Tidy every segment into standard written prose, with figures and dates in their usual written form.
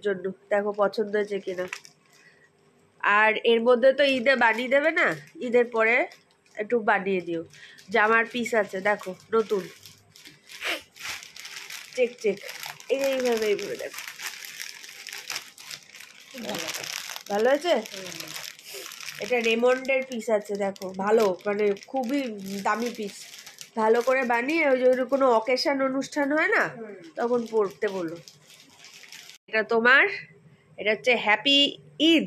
জন্য, দেখো পছন্দ হয়েছে কিনা। আর এর মধ্যে তো ঈদে বানিয়ে দেবে না, ঈদের পরে একটু বানিয়ে দিও। জামার পিস আছে দেখো নতুন, চেক চেক এইভাবে এইভাবে দেখো, ভালো আছে। এটা রেমন্ডের পিস আছে দেখো, ভালো মানে খুবই দামি পিস। ভালো করে বানিয়ে ওই যে কোনো অকেশন অনুষ্ঠান হয় না তখন পরতে বলো। এটা তোমার, এটা হচ্ছে হ্যাপি ঈদ,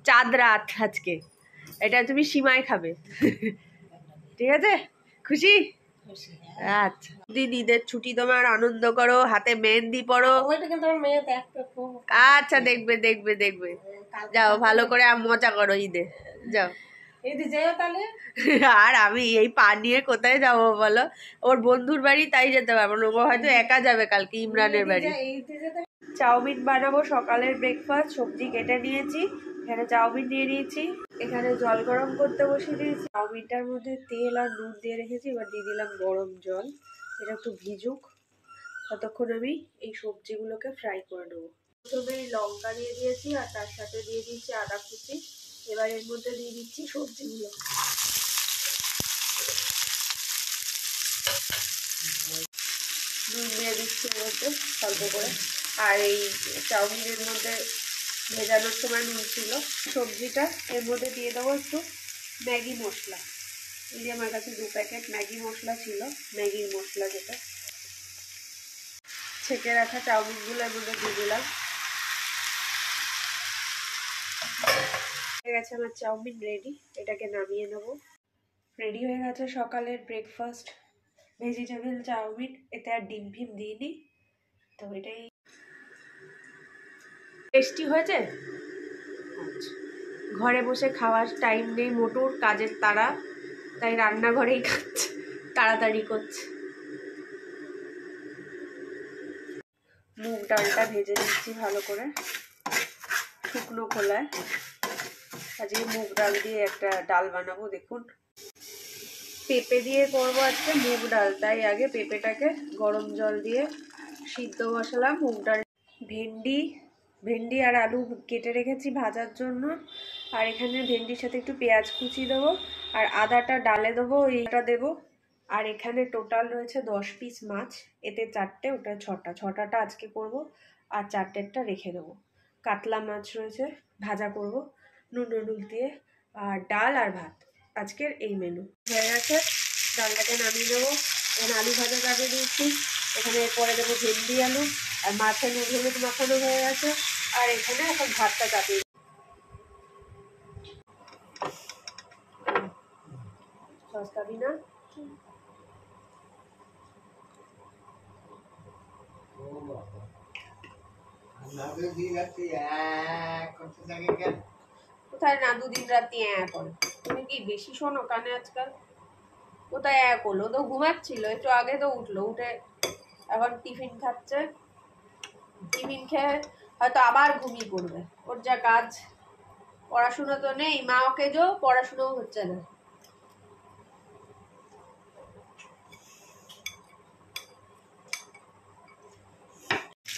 চাঁদ রাত আজকে। এটা তুমি সিমাই খাবে ঠিক আছে, খুশি? আচ্ছা, দিন ঈদের ছুটি তোমার, আনন্দ করো, হাতে মেহেন্দি পরো। আচ্ছা দেখবে দেখবে দেখবে, যাও ভালো করে মজা করো ঈদে, যাও। আর আমি এই পা নিয়ে কোথায় যাবো বলো, ওর বন্ধুর বাড়ি তাই যেতে পারবো না, ও হয়তো একা যাবে কালকে ইমরানের বাড়ি। চাউমিন বানাবো, সকালের ব্রেকফাস্ট, সবজি কেটে নিয়েছি, এখানে চাউমিন নিয়ে নিয়েছি, এখানে জল গরম করতে বসিয়ে দিয়েছি, চাউমিনটার মধ্যে তেল আর নুন দিয়ে রেখেছি, এবার দিয়ে দিলাম গরম জল, এটা একটু ভিজুক, ততক্ষণ আমি এই সবজিগুলোকে ফ্রাই করে নেবো। প্রথমে লঙ্কা দিয়ে দিয়েছি আর তার সাথে দিয়ে দিচ্ছি আদা কুচি, এবার এর মধ্যে দিয়ে দিচ্ছি সবজিগুলো, নুন দিয়ে দিচ্ছি এর মধ্যে অল্প করে, আর এই চাউমিনের মধ্যে ভেজানোর সময় নুন ছিল। সবজিটা এর মধ্যে দিয়ে দেবো একটু ম্যাগি মশলা, এই যে আমার কাছে 2 প্যাকেট ম্যাগি মশলা ছিল, ম্যাগির মশলা যেটা, ছেঁকে রাখা চাউমিনগুলো এর মধ্যে দিয়ে দিলাম। হয়ে গেছে আমার চাউমিন রেডি, এটাকে নামিয়ে নেব। রেডি হয়ে গেছে সকালের ব্রেকফাস্ট, ভেজিটেবল চাউমিন, এতে আর ডিম ফিম দিইনি, তো এটাই টেস্টি হয়েছে। আচ্ছা, ঘরে বসে খাওয়ার টাইম নেই মোটর, কাজের তাড়া, তাই রান্নাঘরেই খাচ্ছে, তাড়াতাড়ি করছে। মুগ ডালটা ভেজে নিচ্ছি ভালো করে শুকনো খোলায়, আজকে মুগ ডাল দিয়ে একটা ডাল বানাবো। দেখুন পেঁপে দিয়ে করবো আজকে মুগ ডাল, তাই আগে পেঁপেটাকে গরম জল দিয়ে সিদ্ধ বসালাম। মুগ ডাল, ভেন্ডি আর আলু কেটে রেখেছি ভাজার জন্য, আর এখানে ভেন্ডির সাথে একটু পেঁয়াজ কুচি দেবো, আর আদাটা ডালে দেবো, এইটা দেবো। আর এখানে টোটাল রয়েছে 10 পিস মাছ, এতে 4টে, ওটা 6টা আজকে করব, আর 4টেরটা রেখে দেবো। কাতলা মাছ রয়েছে, ভাজা করব নুন হলুদ দিয়ে, আর ডাল আর ভাত, আজকের এই মেনু। হয়ে গেছে, ডালটাকে নামিয়ে দেবো। এখানে আলু ভাজা চাপিয়ে দিচ্ছি, এখানে পরে দেবো ভেন্ডি আলু, আর মাছের নুন হলুদ মাখানো হয়ে গেছে, আর এখানে এখন ভাতটা চাপিয়ে সস্তাবি না। কোথায় না, 2 দিন রাত্রি করে, তুমি কি বেশি শোনো কানে আজকাল? কোথায় করলো, তো ঘুমাচ্ছিল একটু আগে, তো উঠলো, উঠে এখন টিফিন খাচ্ছে, টিফিন খেয়ে হয়তো আবার ঘুমিয়ে পড়বে। ওর যা কাজ, পড়াশুনো তো নেই, মা ওকে যো, পড়াশুনোও হচ্ছে না।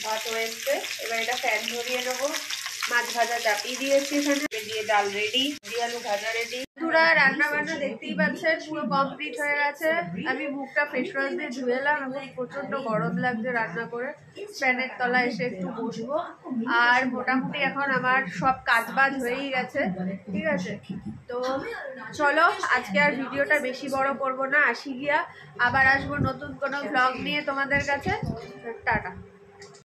ভাত হয়ে এসছে, এবার এটা ফ্যান ধরিয়ে নেবো। মাছ ভাজা চাপিয়ে দিয়েছি, এখানে দিয়ে ডাল রেডি, দিয়ে আলু ভাজা রেডি। বন্ধুরা রান্না বান্না দেখতেই পাচ্ছেন পুরো কমপ্লিট হয়ে গেছে। আমি মুখটা ফেস ওয়াশ দিয়ে ধুয়েলাম, এবং প্রচন্ড গরম লাগছে রান্না করে, ফ্যানের তলায় এসে একটু বসবো। আর মোটামুটি এখন আমার সব কাজবাজ হয়েই গেছে, ঠিক আছে। তো চলো আজকে আর ভিডিওটা বেশি বড় করবো না, আসি গিয়া, আবার আসবো নতুন কোনো ভ্লগ নিয়ে তোমাদের কাছে। টাটা।